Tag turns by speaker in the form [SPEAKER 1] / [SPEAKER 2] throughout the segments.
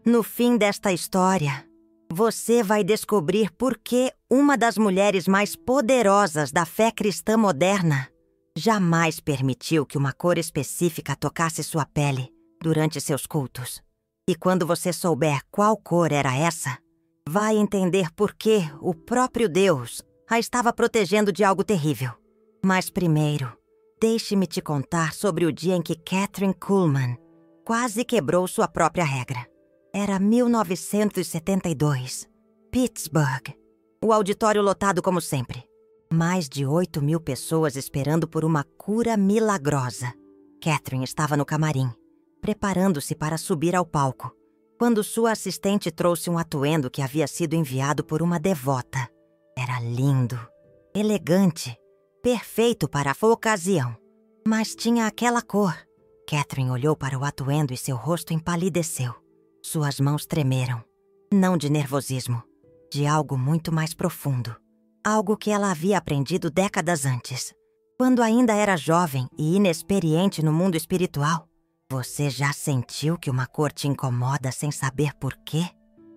[SPEAKER 1] No fim desta história, você vai descobrir por que uma das mulheres mais poderosas da fé cristã moderna jamais permitiu que uma cor específica tocasse sua pele durante seus cultos. E quando você souber qual cor era essa, vai entender por que o próprio Deus a estava protegendo de algo terrível. Mas primeiro, deixe-me te contar sobre o dia em que Kathryn Kuhlman quase quebrou sua própria regra. Era 1972, Pittsburgh. O auditório lotado como sempre. Mais de 8.000 pessoas esperando por uma cura milagrosa. Kathryn estava no camarim, preparando-se para subir ao palco, quando sua assistente trouxe um atuendo que havia sido enviado por uma devota. Era lindo, elegante, perfeito para a ocasião, mas tinha aquela cor. Kathryn olhou para o atuendo e seu rosto empalideceu. Suas mãos tremeram, não de nervosismo, de algo muito mais profundo. Algo que ela havia aprendido décadas antes. Quando ainda era jovem e inexperiente no mundo espiritual, você já sentiu que uma cor te incomoda sem saber por quê?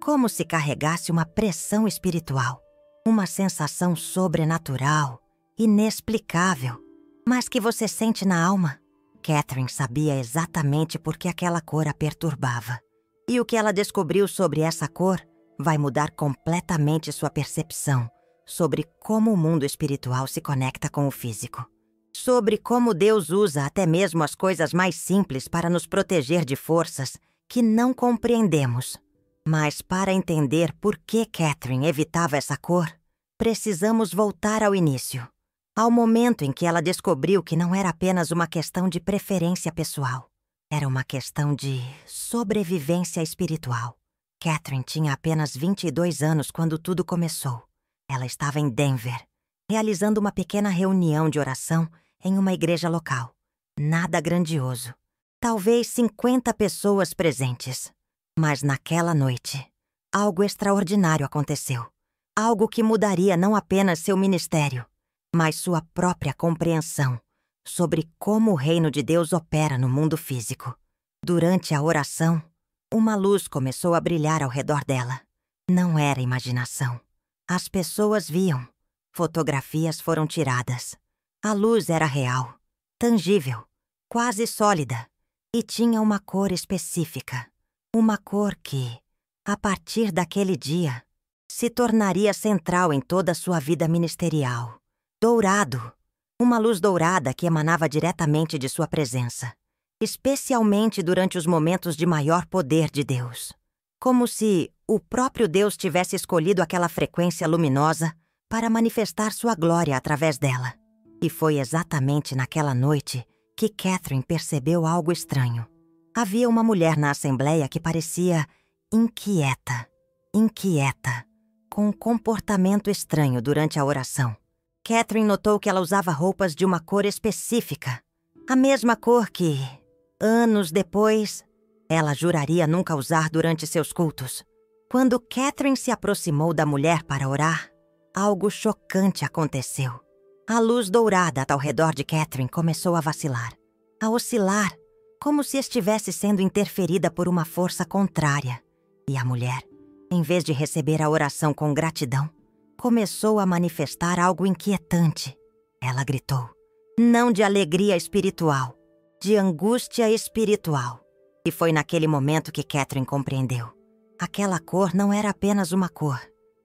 [SPEAKER 1] Como se carregasse uma pressão espiritual, uma sensação sobrenatural, inexplicável, mas que você sente na alma. Kathryn sabia exatamente por que aquela cor a perturbava. E o que ela descobriu sobre essa cor vai mudar completamente sua percepção sobre como o mundo espiritual se conecta com o físico. Sobre como Deus usa até mesmo as coisas mais simples para nos proteger de forças que não compreendemos. Mas para entender por que Kathryn evitava essa cor, precisamos voltar ao início, ao momento em que ela descobriu que não era apenas uma questão de preferência pessoal. Era uma questão de sobrevivência espiritual. Kathryn tinha apenas 22 anos quando tudo começou. Ela estava em Denver, realizando uma pequena reunião de oração em uma igreja local. Nada grandioso. Talvez 50 pessoas presentes. Mas naquela noite, algo extraordinário aconteceu. Algo que mudaria não apenas seu ministério, mas sua própria compreensão sobre como o reino de Deus opera no mundo físico. Durante a oração, uma luz começou a brilhar ao redor dela. Não era imaginação. As pessoas viam. Fotografias foram tiradas. A luz era real, tangível, quase sólida, e tinha uma cor específica. Uma cor que, a partir daquele dia, se tornaria central em toda a sua vida ministerial. Dourado. Uma luz dourada que emanava diretamente de sua presença, especialmente durante os momentos de maior poder de Deus. Como se o próprio Deus tivesse escolhido aquela frequência luminosa para manifestar sua glória através dela. E foi exatamente naquela noite que Kathryn percebeu algo estranho. Havia uma mulher na assembleia que parecia inquieta, com um comportamento estranho durante a oração. Kathryn notou que ela usava roupas de uma cor específica, a mesma cor que, anos depois, ela juraria nunca usar durante seus cultos. Quando Kathryn se aproximou da mulher para orar, algo chocante aconteceu. A luz dourada ao redor de Kathryn começou a vacilar, a oscilar, como se estivesse sendo interferida por uma força contrária. E a mulher, em vez de receber a oração com gratidão, começou a manifestar algo inquietante. Ela gritou, não de alegria espiritual, de angústia espiritual. E foi naquele momento que Kathryn compreendeu. Aquela cor não era apenas uma cor.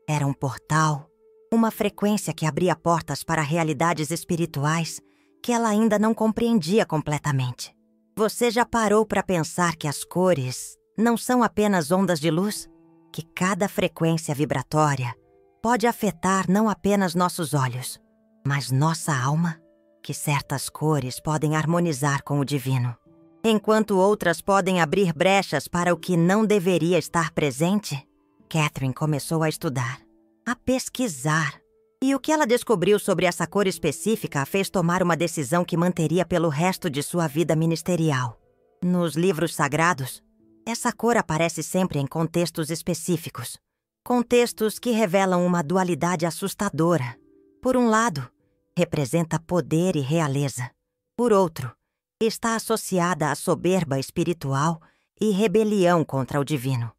[SPEAKER 1] Era um portal, uma frequência que abria portas para realidades espirituais que ela ainda não compreendia completamente. Você já parou para pensar que as cores não são apenas ondas de luz? Que cada frequência vibratória pode afetar não apenas nossos olhos, mas nossa alma? Que certas cores podem harmonizar com o divino, enquanto outras podem abrir brechas para o que não deveria estar presente? Kathryn começou a estudar, a pesquisar. E o que ela descobriu sobre essa cor específica a fez tomar uma decisão que manteria pelo resto de sua vida ministerial. Nos livros sagrados, essa cor aparece sempre em contextos específicos. Contextos que revelam uma dualidade assustadora. Por um lado, representa poder e realeza. Por outro, está associada à soberba espiritual e rebelião contra o divino.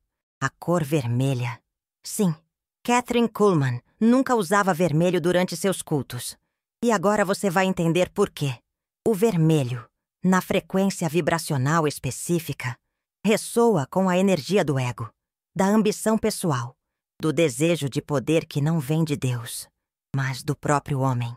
[SPEAKER 1] A cor vermelha. Sim, Kathryn Kuhlman nunca usava vermelho durante seus cultos. E agora você vai entender por quê. O vermelho, na frequência vibracional específica, ressoa com a energia do ego, da ambição pessoal, do desejo de poder que não vem de Deus, mas do próprio homem.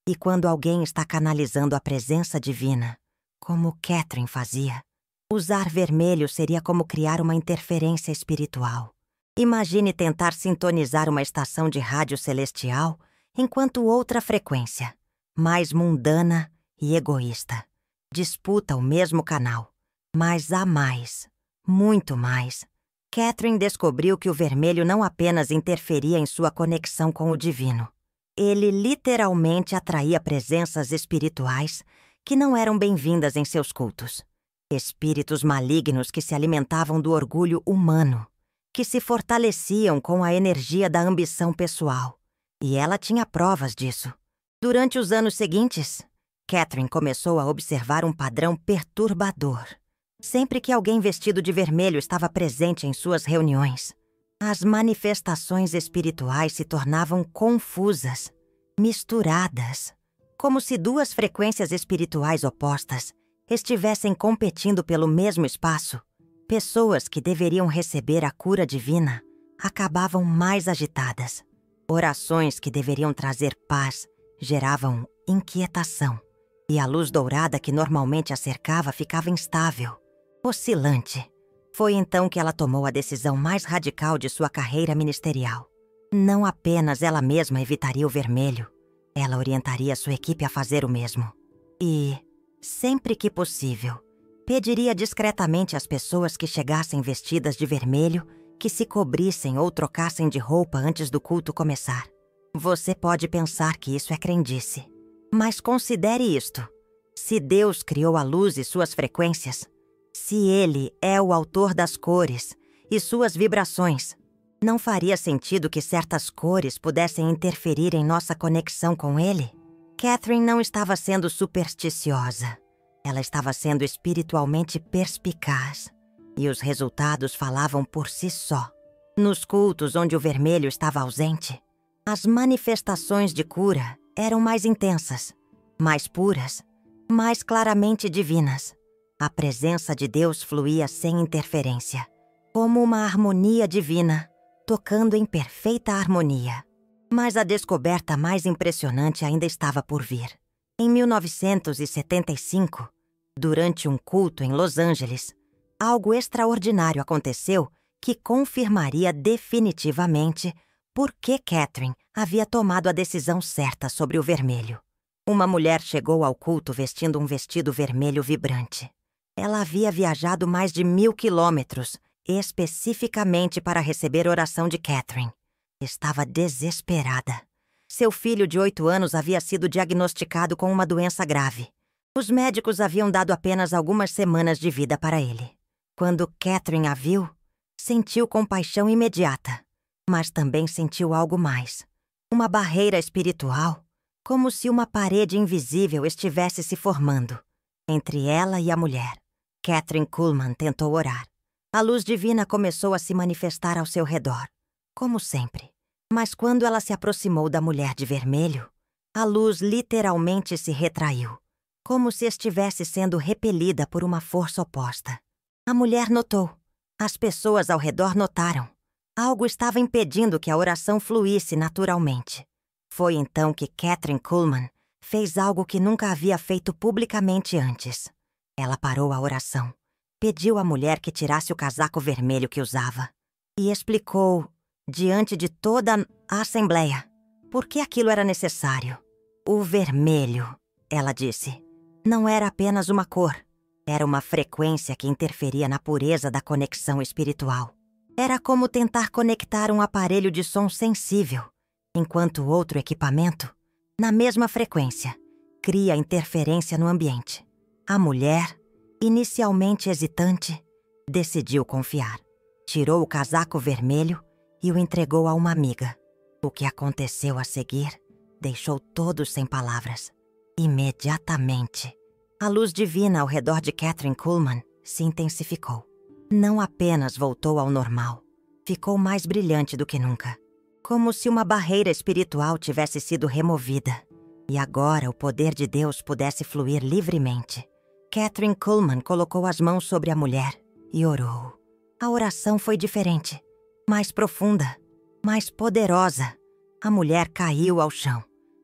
[SPEAKER 1] E quando alguém está canalizando a presença divina, como Kathryn fazia, usar vermelho seria como criar uma interferência espiritual. Imagine tentar sintonizar uma estação de rádio celestial enquanto outra frequência, mais mundana e egoísta, disputa o mesmo canal. Mas há mais, muito mais. Kathryn descobriu que o vermelho não apenas interferia em sua conexão com o divino. Ele literalmente atraía presenças espirituais que não eram bem-vindas em seus cultos. Espíritos malignos que se alimentavam do orgulho humano, que se fortaleciam com a energia da ambição pessoal. E ela tinha provas disso. Durante os anos seguintes, Kathryn começou a observar um padrão perturbador. Sempre que alguém vestido de vermelho estava presente em suas reuniões, as manifestações espirituais se tornavam confusas, misturadas, como se duas frequências espirituais opostas estivessem competindo pelo mesmo espaço. Pessoas que deveriam receber a cura divina acabavam mais agitadas. Orações que deveriam trazer paz geravam inquietação. E a luz dourada que normalmente a cercava ficava instável, oscilante. Foi então que ela tomou a decisão mais radical de sua carreira ministerial. Não apenas ela mesma evitaria o vermelho, ela orientaria sua equipe a fazer o mesmo. E, sempre que possível, pediria discretamente às pessoas que chegassem vestidas de vermelho que se cobrissem ou trocassem de roupa antes do culto começar. Você pode pensar que isso é crendice, mas considere isto. Se Deus criou a luz e suas frequências, se Ele é o autor das cores e suas vibrações, não faria sentido que certas cores pudessem interferir em nossa conexão com Ele? Kathryn não estava sendo supersticiosa. Ela estava sendo espiritualmente perspicaz. E os resultados falavam por si só. Nos cultos onde o vermelho estava ausente, as manifestações de cura eram mais intensas, mais puras, mais claramente divinas. A presença de Deus fluía sem interferência, como uma harmonia divina, tocando em perfeita harmonia. Mas a descoberta mais impressionante ainda estava por vir. Em 1975, durante um culto em Los Angeles, algo extraordinário aconteceu que confirmaria definitivamente por que Kathryn havia tomado a decisão certa sobre o vermelho. Uma mulher chegou ao culto vestindo um vestido vermelho vibrante. Ela havia viajado mais de 1.000 quilômetros, especificamente para receber oração de Kathryn. Estava desesperada. Seu filho de 8 anos havia sido diagnosticado com uma doença grave. Os médicos haviam dado apenas algumas semanas de vida para ele. Quando Kathryn a viu, sentiu compaixão imediata, mas também sentiu algo mais. Uma barreira espiritual, como se uma parede invisível estivesse se formando entre ela e a mulher. Kathryn Kuhlman tentou orar. A luz divina começou a se manifestar ao seu redor, como sempre. Mas quando ela se aproximou da mulher de vermelho, a luz literalmente se retraiu, como se estivesse sendo repelida por uma força oposta. A mulher notou. As pessoas ao redor notaram. Algo estava impedindo que a oração fluísse naturalmente. Foi então que Kathryn Kuhlman fez algo que nunca havia feito publicamente antes. Ela parou a oração, pediu à mulher que tirasse o casaco vermelho que usava e explicou, diante de toda a assembleia, por que aquilo era necessário. O vermelho, ela disse, não era apenas uma cor. Era uma frequência que interferia na pureza da conexão espiritual. Era como tentar conectar um aparelho de som sensível, enquanto outro equipamento, na mesma frequência, cria interferência no ambiente. A mulher, inicialmente hesitante, decidiu confiar. Tirou o casaco vermelho e o entregou a uma amiga. O que aconteceu a seguir deixou todos sem palavras. Imediatamente, a luz divina ao redor de Kathryn Kuhlman se intensificou. Não apenas voltou ao normal, ficou mais brilhante do que nunca, como se uma barreira espiritual tivesse sido removida e agora o poder de Deus pudesse fluir livremente. Kathryn Kuhlman colocou as mãos sobre a mulher e orou. A oração foi diferente, mais profunda, mais poderosa. A mulher caiu ao chão,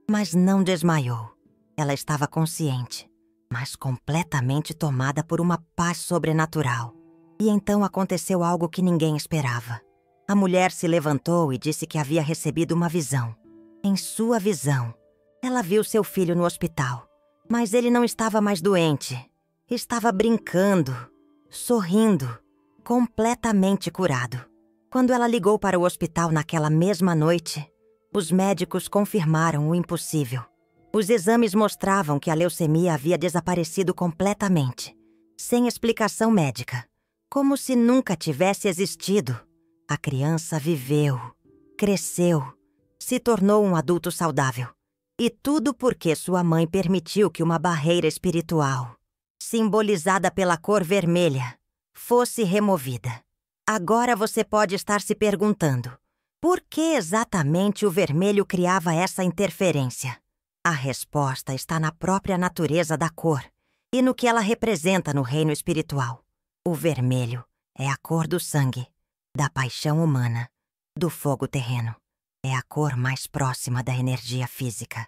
[SPEAKER 1] mas não desmaiou. Ela estava consciente, mas completamente tomada por uma paz sobrenatural. E então aconteceu algo que ninguém esperava. A mulher se levantou e disse que havia recebido uma visão. Em sua visão, ela viu seu filho no hospital, mas ele não estava mais doente. Estava brincando, sorrindo, completamente curado. Quando ela ligou para o hospital naquela mesma noite, os médicos confirmaram o impossível. Os exames mostravam que a leucemia havia desaparecido completamente, sem explicação médica, como se nunca tivesse existido. A criança viveu, cresceu, se tornou um adulto saudável. E tudo porque sua mãe permitiu que uma barreira espiritual, simbolizada pela cor vermelha, fosse removida. Agora você pode estar se perguntando, por que exatamente o vermelho criava essa interferência? A resposta está na própria natureza da cor e no que ela representa no reino espiritual. O vermelho é a cor do sangue, da paixão humana, do fogo terreno. É a cor mais próxima da energia física,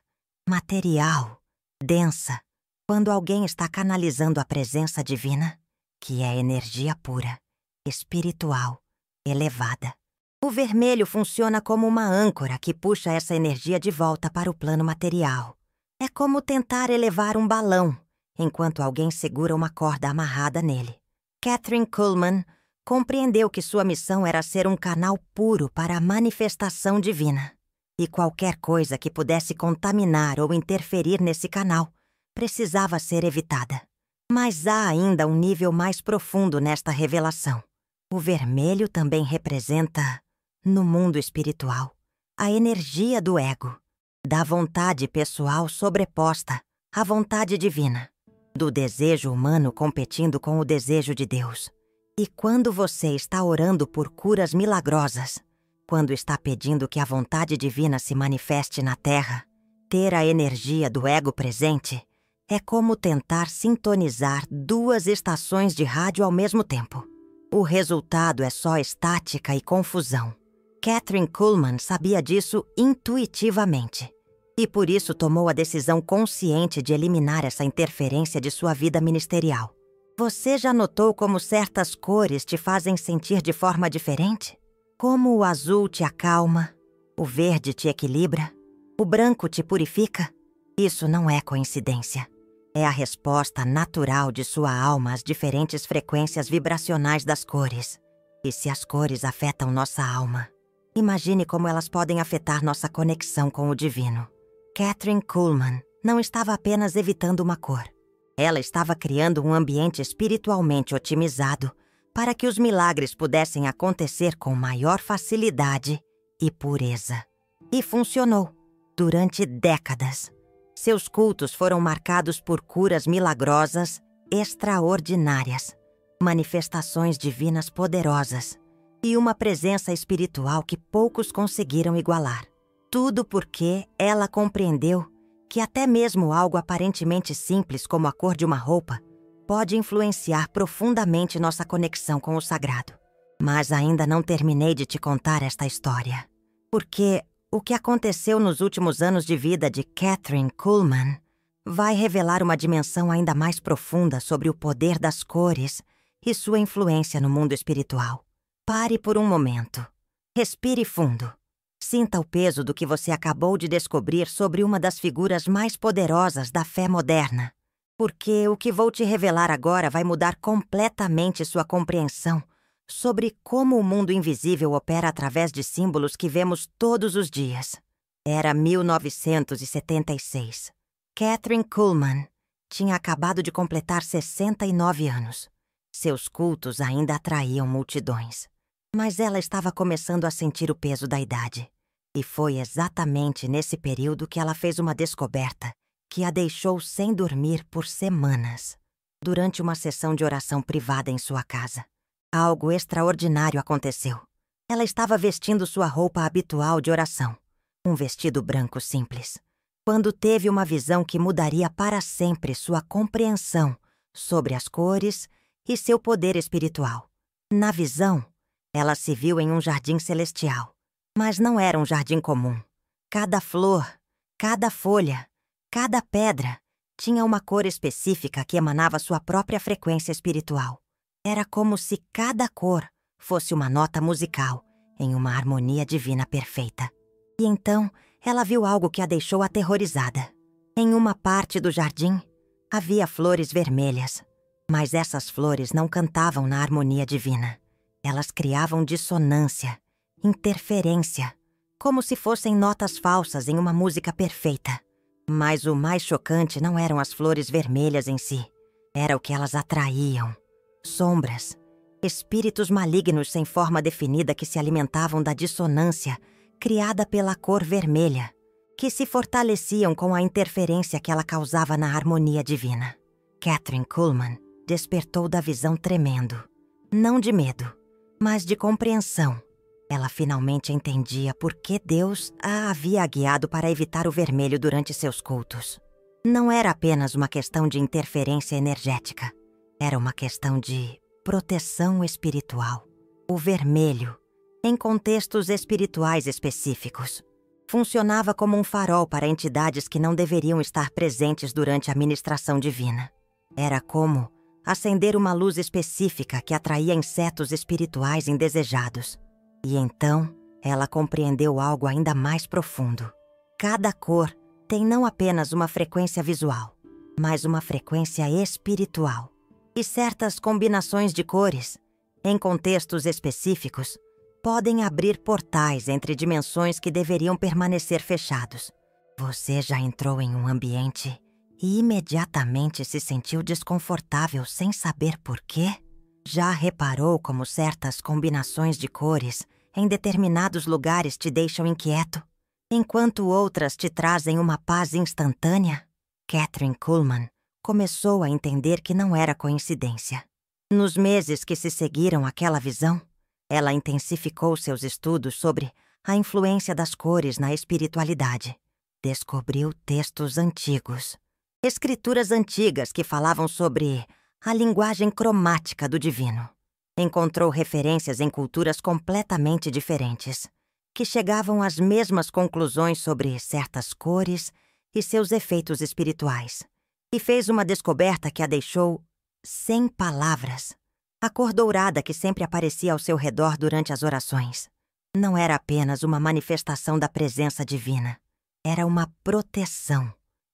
[SPEAKER 1] material, densa, quando alguém está canalizando a presença divina, que é energia pura, espiritual, elevada. O vermelho funciona como uma âncora que puxa essa energia de volta para o plano material. É como tentar elevar um balão, enquanto alguém segura uma corda amarrada nele. Kathryn Kuhlman compreendeu que sua missão era ser um canal puro para a manifestação divina. E qualquer coisa que pudesse contaminar ou interferir nesse canal precisava ser evitada. Mas há ainda um nível mais profundo nesta revelação. O vermelho também representa, no mundo espiritual, a energia do ego, da vontade pessoal sobreposta à vontade divina, do desejo humano competindo com o desejo de Deus. E quando você está orando por curas milagrosas, quando está pedindo que a vontade divina se manifeste na Terra, ter a energia do ego presente é como tentar sintonizar duas estações de rádio ao mesmo tempo. O resultado é só estática e confusão. Kathryn Kuhlman sabia disso intuitivamente e por isso tomou a decisão consciente de eliminar essa interferência de sua vida ministerial. Você já notou como certas cores te fazem sentir de forma diferente? Como o azul te acalma, o verde te equilibra, o branco te purifica? Isso não é coincidência. É a resposta natural de sua alma às diferentes frequências vibracionais das cores. E se as cores afetam nossa alma, imagine como elas podem afetar nossa conexão com o divino. Kathryn Kuhlman não estava apenas evitando uma cor. Ela estava criando um ambiente espiritualmente otimizado para que os milagres pudessem acontecer com maior facilidade e pureza. E funcionou durante décadas. Seus cultos foram marcados por curas milagrosas extraordinárias, manifestações divinas poderosas e uma presença espiritual que poucos conseguiram igualar. Tudo porque ela compreendeu que até mesmo algo aparentemente simples como a cor de uma roupa pode influenciar profundamente nossa conexão com o sagrado. Mas ainda não terminei de te contar esta história, porque o que aconteceu nos últimos anos de vida de Kathryn Kuhlman vai revelar uma dimensão ainda mais profunda sobre o poder das cores e sua influência no mundo espiritual. Pare por um momento. Respire fundo. Sinta o peso do que você acabou de descobrir sobre uma das figuras mais poderosas da fé moderna, porque o que vou te revelar agora vai mudar completamente sua compreensão sobre como o mundo invisível opera através de símbolos que vemos todos os dias. Era 1976. Kathryn Kuhlman tinha acabado de completar 69 anos. Seus cultos ainda atraíam multidões, mas ela estava começando a sentir o peso da idade. E foi exatamente nesse período que ela fez uma descoberta que a deixou sem dormir por semanas. Durante uma sessão de oração privada em sua casa, algo extraordinário aconteceu. Ela estava vestindo sua roupa habitual de oração, um vestido branco simples, quando teve uma visão que mudaria para sempre sua compreensão sobre as cores e seu poder espiritual. Na visão, ela se viu em um jardim celestial, mas não era um jardim comum. Cada flor, cada folha, cada pedra tinha uma cor específica que emanava sua própria frequência espiritual. Era como se cada cor fosse uma nota musical em uma harmonia divina perfeita. E então, ela viu algo que a deixou aterrorizada. Em uma parte do jardim, havia flores vermelhas, mas essas flores não cantavam na harmonia divina. Elas criavam dissonância, interferência, como se fossem notas falsas em uma música perfeita. Mas o mais chocante não eram as flores vermelhas em si. Era o que elas atraíam. Sombras, espíritos malignos sem forma definida que se alimentavam da dissonância criada pela cor vermelha, que se fortaleciam com a interferência que ela causava na harmonia divina. Kathryn Kuhlman despertou da visão tremendo. Não de medo, mas de compreensão. Ela finalmente entendia por que Deus a havia guiado para evitar o vermelho durante seus cultos. Não era apenas uma questão de interferência energética. Era uma questão de proteção espiritual. O vermelho, em contextos espirituais específicos, funcionava como um farol para entidades que não deveriam estar presentes durante a ministração divina. Era como acender uma luz específica que atraía insetos espirituais indesejados. E então, ela compreendeu algo ainda mais profundo. Cada cor tem não apenas uma frequência visual, mas uma frequência espiritual. E certas combinações de cores, em contextos específicos, podem abrir portais entre dimensões que deveriam permanecer fechados. Você já entrou em um ambiente e imediatamente se sentiu desconfortável sem saber por quê? Já reparou como certas combinações de cores em determinados lugares te deixam inquieto, enquanto outras te trazem uma paz instantânea? Kathryn Kuhlman começou a entender que não era coincidência. Nos meses que se seguiram àquela visão, ela intensificou seus estudos sobre a influência das cores na espiritualidade. Descobriu textos antigos, escrituras antigas que falavam sobre a linguagem cromática do divino. Encontrou referências em culturas completamente diferentes, que chegavam às mesmas conclusões sobre certas cores e seus efeitos espirituais. E fez uma descoberta que a deixou sem palavras. A cor dourada que sempre aparecia ao seu redor durante as orações não era apenas uma manifestação da presença divina. Era uma proteção,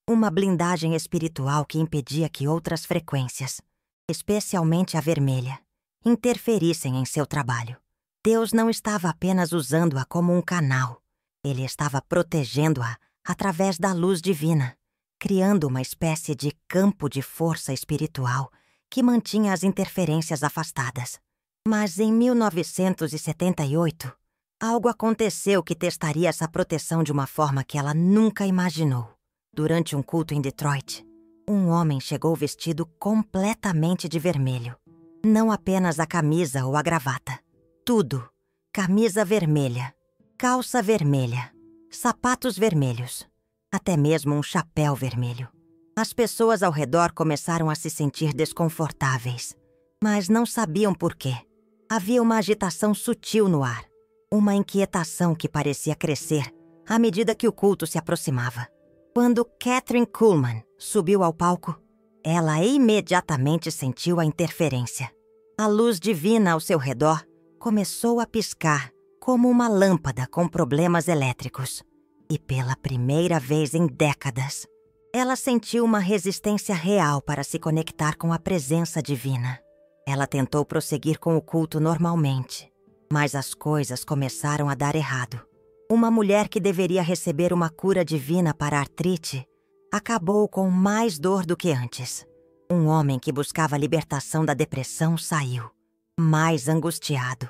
[SPEAKER 1] uma blindagem espiritual que impedia que outras frequências, especialmente a vermelha, interferissem em seu trabalho. Deus não estava apenas usando-a como um canal. Ele estava protegendo-a através da luz divina, criando uma espécie de campo de força espiritual que mantinha as interferências afastadas. Mas em 1978, algo aconteceu que testaria essa proteção de uma forma que ela nunca imaginou. Durante um culto em Detroit, um homem chegou vestido completamente de vermelho. Não apenas a camisa ou a gravata. Tudo. Camisa vermelha, calça vermelha, sapatos vermelhos, até mesmo um chapéu vermelho. As pessoas ao redor começaram a se sentir desconfortáveis, mas não sabiam por quê. Havia uma agitação sutil no ar, uma inquietação que parecia crescer à medida que o culto se aproximava. Quando Kathryn Kuhlman subiu ao palco, ela imediatamente sentiu a interferência. A luz divina ao seu redor começou a piscar como uma lâmpada com problemas elétricos. E pela primeira vez em décadas, ela sentiu uma resistência real para se conectar com a presença divina. Ela tentou prosseguir com o culto normalmente, mas as coisas começaram a dar errado. Uma mulher que deveria receber uma cura divina para a artrite acabou com mais dor do que antes. Um homem que buscava a libertação da depressão saiu, mais angustiado.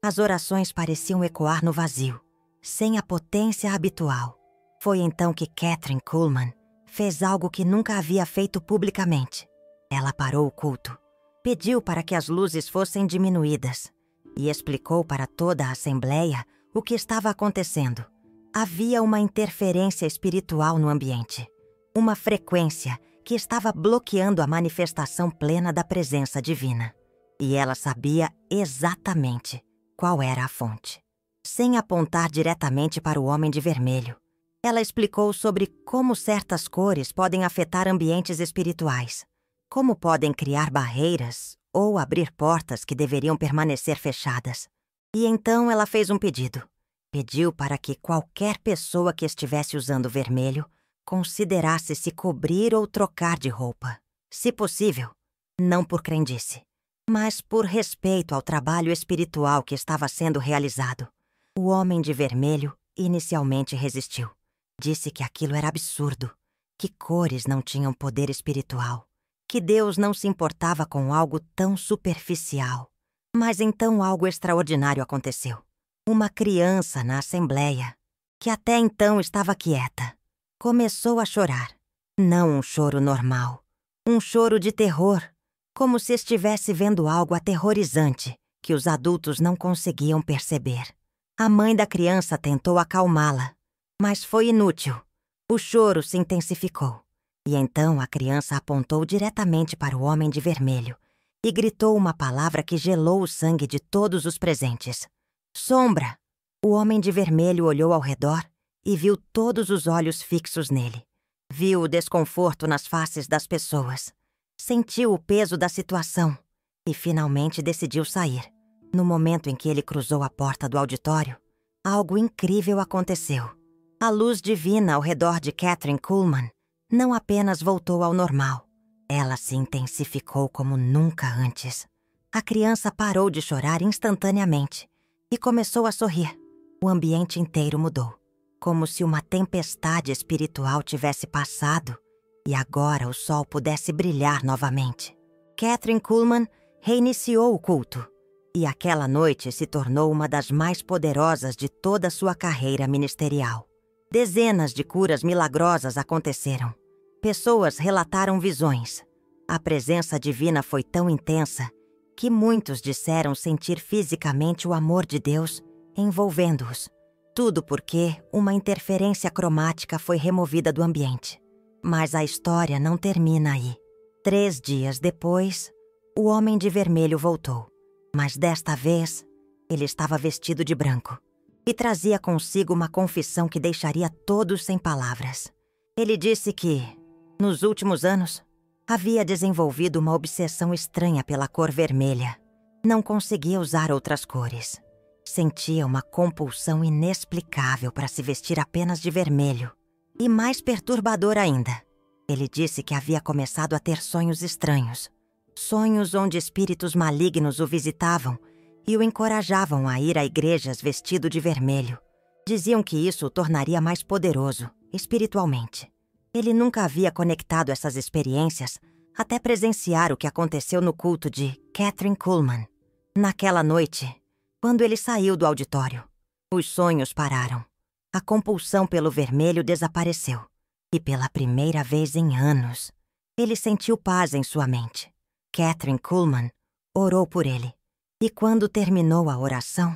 [SPEAKER 1] As orações pareciam ecoar no vazio, sem a potência habitual. Foi então que Kathryn Kuhlman fez algo que nunca havia feito publicamente. Ela parou o culto, pediu para que as luzes fossem diminuídas e explicou para toda a assembleia o que estava acontecendo. Havia uma interferência espiritual no ambiente, uma frequência que estava bloqueando a manifestação plena da presença divina. E ela sabia exatamente qual era a fonte. Sem apontar diretamente para o homem de vermelho, ela explicou sobre como certas cores podem afetar ambientes espirituais, como podem criar barreiras ou abrir portas que deveriam permanecer fechadas. E então ela fez um pedido. Pediu para que qualquer pessoa que estivesse usando vermelho considerasse se cobrir ou trocar de roupa. Se possível, não por crendice, mas por respeito ao trabalho espiritual que estava sendo realizado. O homem de vermelho inicialmente resistiu. Disse que aquilo era absurdo, que cores não tinham poder espiritual, que Deus não se importava com algo tão superficial. Mas então algo extraordinário aconteceu. Uma criança na assembleia, que até então estava quieta, começou a chorar. Não um choro normal, um choro de terror, como se estivesse vendo algo aterrorizante que os adultos não conseguiam perceber. A mãe da criança tentou acalmá-la, mas foi inútil. O choro se intensificou. E então a criança apontou diretamente para o homem de vermelho e gritou uma palavra que gelou o sangue de todos os presentes. Sombra! O homem de vermelho olhou ao redor e viu todos os olhos fixos nele. Viu o desconforto nas faces das pessoas. Sentiu o peso da situação e finalmente decidiu sair. No momento em que ele cruzou a porta do auditório, algo incrível aconteceu. A luz divina ao redor de Kathryn Kuhlman não apenas voltou ao normal, ela se intensificou como nunca antes. A criança parou de chorar instantaneamente e começou a sorrir. O ambiente inteiro mudou, como se uma tempestade espiritual tivesse passado e agora o sol pudesse brilhar novamente. Kathryn Kuhlman reiniciou o culto e aquela noite se tornou uma das mais poderosas de toda a sua carreira ministerial. Dezenas de curas milagrosas aconteceram. Pessoas relataram visões. A presença divina foi tão intensa que muitos disseram sentir fisicamente o amor de Deus envolvendo-os. Tudo porque uma interferência cromática foi removida do ambiente. Mas a história não termina aí. 3 dias depois, o homem de vermelho voltou. Mas desta vez, ele estava vestido de branco e trazia consigo uma confissão que deixaria todos sem palavras. Ele disse que, nos últimos anos, havia desenvolvido uma obsessão estranha pela cor vermelha. Não conseguia usar outras cores. Sentia uma compulsão inexplicável para se vestir apenas de vermelho. E mais perturbador ainda, ele disse que havia começado a ter sonhos estranhos. Sonhos onde espíritos malignos o visitavam e o encorajavam a ir a igrejas vestido de vermelho. Diziam que isso o tornaria mais poderoso, espiritualmente. Ele nunca havia conectado essas experiências até presenciar o que aconteceu no culto de Kathryn Kuhlman. Naquela noite, quando ele saiu do auditório, os sonhos pararam. A compulsão pelo vermelho desapareceu. E pela primeira vez em anos, ele sentiu paz em sua mente. Kathryn Kuhlman orou por ele. E quando terminou a oração,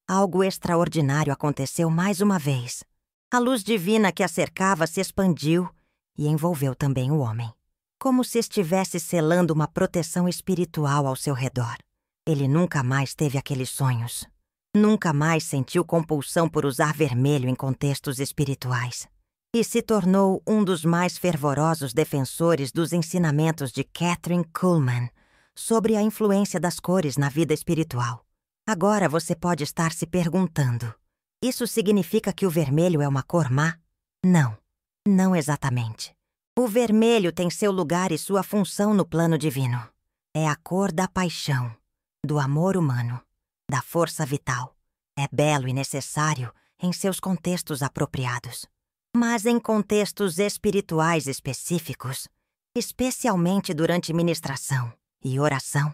[SPEAKER 1] algo extraordinário aconteceu mais uma vez. A luz divina que a cercava se expandiu e envolveu também o homem, como se estivesse selando uma proteção espiritual ao seu redor. Ele nunca mais teve aqueles sonhos. Nunca mais sentiu compulsão por usar vermelho em contextos espirituais. E se tornou um dos mais fervorosos defensores dos ensinamentos de Kathryn Kuhlman sobre a influência das cores na vida espiritual. Agora você pode estar se perguntando: isso significa que o vermelho é uma cor má? Não, não exatamente. O vermelho tem seu lugar e sua função no plano divino. É a cor da paixão, do amor humano, da força vital. É belo e necessário em seus contextos apropriados. Mas em contextos espirituais específicos, especialmente durante ministração e oração,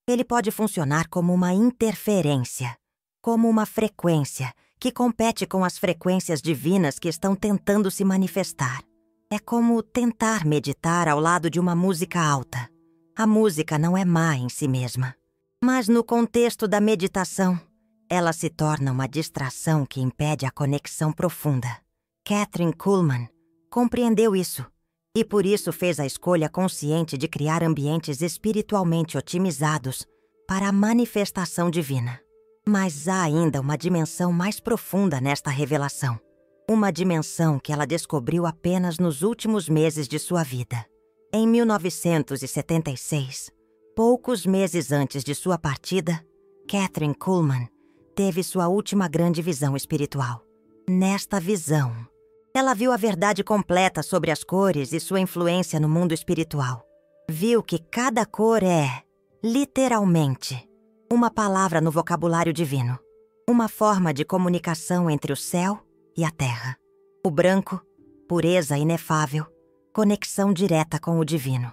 [SPEAKER 1] ele pode funcionar como uma interferência, como uma frequência que compete com as frequências divinas que estão tentando se manifestar. É como tentar meditar ao lado de uma música alta. A música não é má em si mesma. Mas no contexto da meditação, ela se torna uma distração que impede a conexão profunda. Kathryn Kuhlman compreendeu isso e por isso fez a escolha consciente de criar ambientes espiritualmente otimizados para a manifestação divina. Mas há ainda uma dimensão mais profunda nesta revelação. Uma dimensão que ela descobriu apenas nos últimos meses de sua vida. Em 1976, poucos meses antes de sua partida, Kathryn Kuhlman teve sua última grande visão espiritual. Nesta visão, ela viu a verdade completa sobre as cores e sua influência no mundo espiritual. Viu que cada cor é, literalmente, uma palavra no vocabulário divino. Uma forma de comunicação entre o céu e a terra. O branco, pureza inefável, conexão direta com o divino.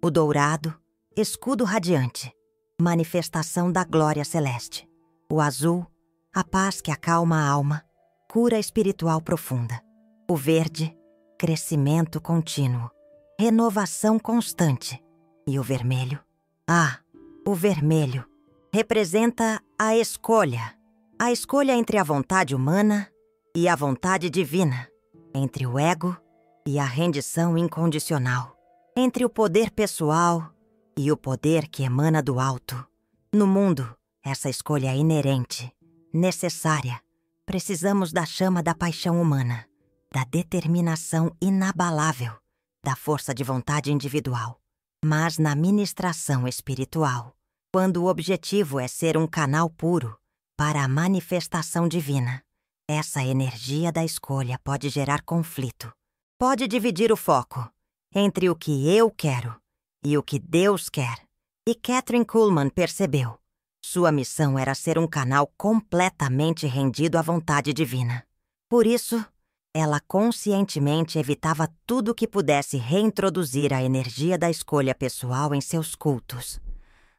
[SPEAKER 1] O dourado, escudo radiante, manifestação da glória celeste. O azul, a paz que acalma a alma, cura espiritual profunda. O verde, crescimento contínuo, renovação constante. E o vermelho? O vermelho representa a escolha. A escolha entre a vontade humana e a vontade divina. Entre o ego e a rendição incondicional. Entre o poder pessoal e o poder que emana do alto. No mundo, essa escolha é inerente, necessária. Precisamos da chama da paixão humana, da determinação inabalável, da força de vontade individual. Mas na ministração espiritual, quando o objetivo é ser um canal puro para a manifestação divina, essa energia da escolha pode gerar conflito. Pode dividir o foco entre o que eu quero e o que Deus quer. E Kathryn Kuhlman percebeu. Sua missão era ser um canal completamente rendido à vontade divina. Por isso, ela conscientemente evitava tudo que pudesse reintroduzir a energia da escolha pessoal em seus cultos.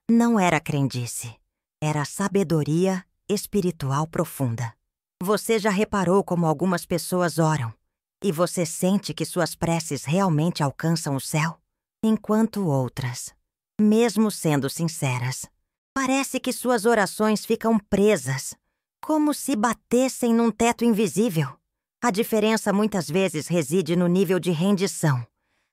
[SPEAKER 1] Não era crendice, era sabedoria espiritual profunda. Você já reparou como algumas pessoas oram e você sente que suas preces realmente alcançam o céu? Enquanto outras, mesmo sendo sinceras, parece que suas orações ficam presas, como se batessem num teto invisível. A diferença muitas vezes reside no nível de rendição,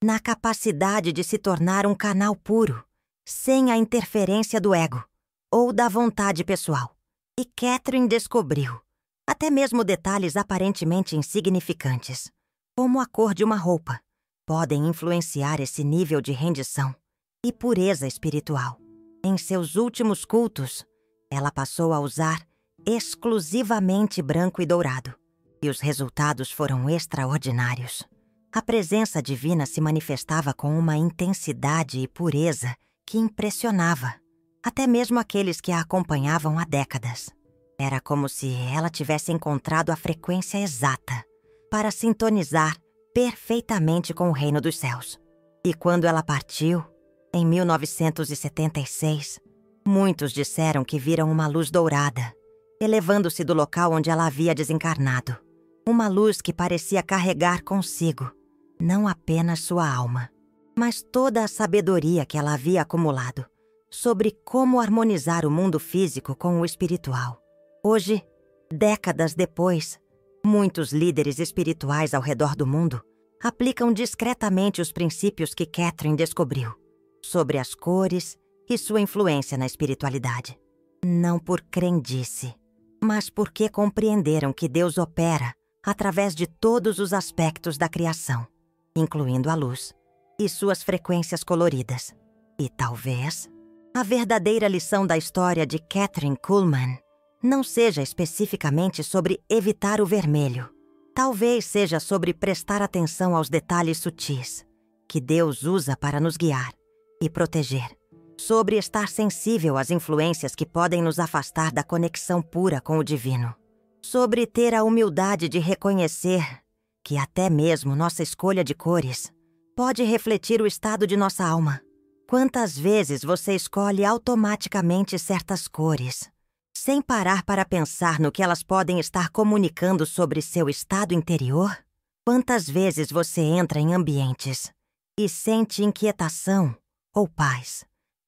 [SPEAKER 1] na capacidade de se tornar um canal puro, sem a interferência do ego ou da vontade pessoal. E Kathryn descobriu até mesmo detalhes aparentemente insignificantes, como a cor de uma roupa, podem influenciar esse nível de rendição e pureza espiritual. Em seus últimos cultos, ela passou a usar exclusivamente branco e dourado, e os resultados foram extraordinários. A presença divina se manifestava com uma intensidade e pureza que impressionava, até mesmo aqueles que a acompanhavam há décadas. Era como se ela tivesse encontrado a frequência exata para sintonizar perfeitamente com o reino dos céus. E quando ela partiu, em 1976, muitos disseram que viram uma luz dourada, elevando-se do local onde ela havia desencarnado. Uma luz que parecia carregar consigo, não apenas sua alma, mas toda a sabedoria que ela havia acumulado sobre como harmonizar o mundo físico com o espiritual. Hoje, décadas depois, muitos líderes espirituais ao redor do mundo aplicam discretamente os princípios que Kathryn descobriu sobre as cores e sua influência na espiritualidade. Não por crendice, mas porque compreenderam que Deus opera através de todos os aspectos da criação, incluindo a luz e suas frequências coloridas. E talvez a verdadeira lição da história de Kathryn Kuhlman não seja especificamente sobre evitar o vermelho. Talvez seja sobre prestar atenção aos detalhes sutis que Deus usa para nos guiar e proteger. Sobre estar sensível às influências que podem nos afastar da conexão pura com o divino. Sobre ter a humildade de reconhecer que até mesmo nossa escolha de cores pode refletir o estado de nossa alma. Quantas vezes você escolhe automaticamente certas cores, sem parar para pensar no que elas podem estar comunicando sobre seu estado interior? Quantas vezes você entra em ambientes e sente inquietação ou paz,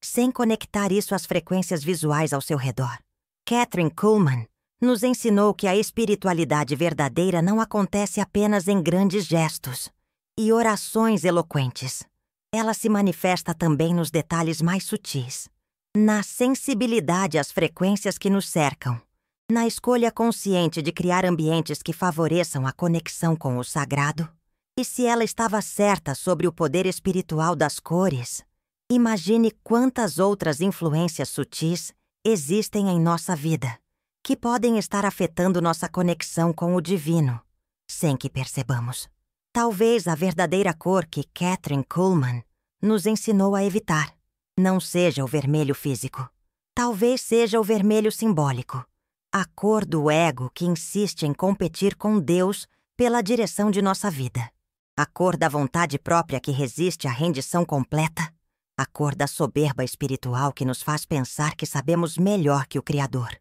[SPEAKER 1] sem conectar isso às frequências visuais ao seu redor. Kathryn Kuhlman nos ensinou que a espiritualidade verdadeira não acontece apenas em grandes gestos e orações eloquentes. Ela se manifesta também nos detalhes mais sutis, na sensibilidade às frequências que nos cercam, na escolha consciente de criar ambientes que favoreçam a conexão com o sagrado. E se ela estava certa sobre o poder espiritual das cores, imagine quantas outras influências sutis existem em nossa vida, que podem estar afetando nossa conexão com o divino, sem que percebamos. Talvez a verdadeira cor que Kathryn Kuhlman nos ensinou a evitar não seja o vermelho físico. Talvez seja o vermelho simbólico, a cor do ego que insiste em competir com Deus pela direção de nossa vida. A cor da vontade própria que resiste à rendição completa. A cor da soberba espiritual que nos faz pensar que sabemos melhor que o Criador.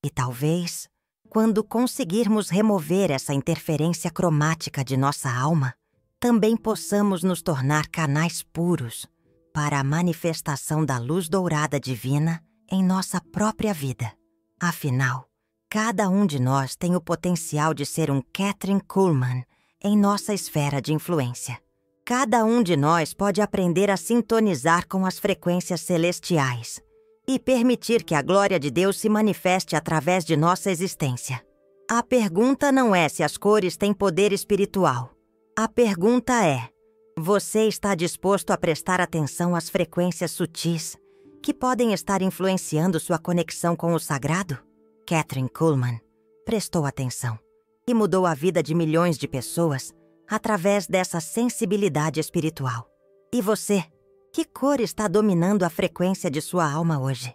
[SPEAKER 1] E talvez, quando conseguirmos remover essa interferência cromática de nossa alma, também possamos nos tornar canais puros para a manifestação da luz dourada divina em nossa própria vida. Afinal, cada um de nós tem o potencial de ser um Kathryn Kuhlman em nossa esfera de influência. Cada um de nós pode aprender a sintonizar com as frequências celestiais e permitir que a glória de Deus se manifeste através de nossa existência. A pergunta não é se as cores têm poder espiritual. A pergunta é: você está disposto a prestar atenção às frequências sutis que podem estar influenciando sua conexão com o sagrado? Kathryn Kuhlman prestou atenção e mudou a vida de milhões de pessoas através dessa sensibilidade espiritual. E você? Que cor está dominando a frequência de sua alma hoje?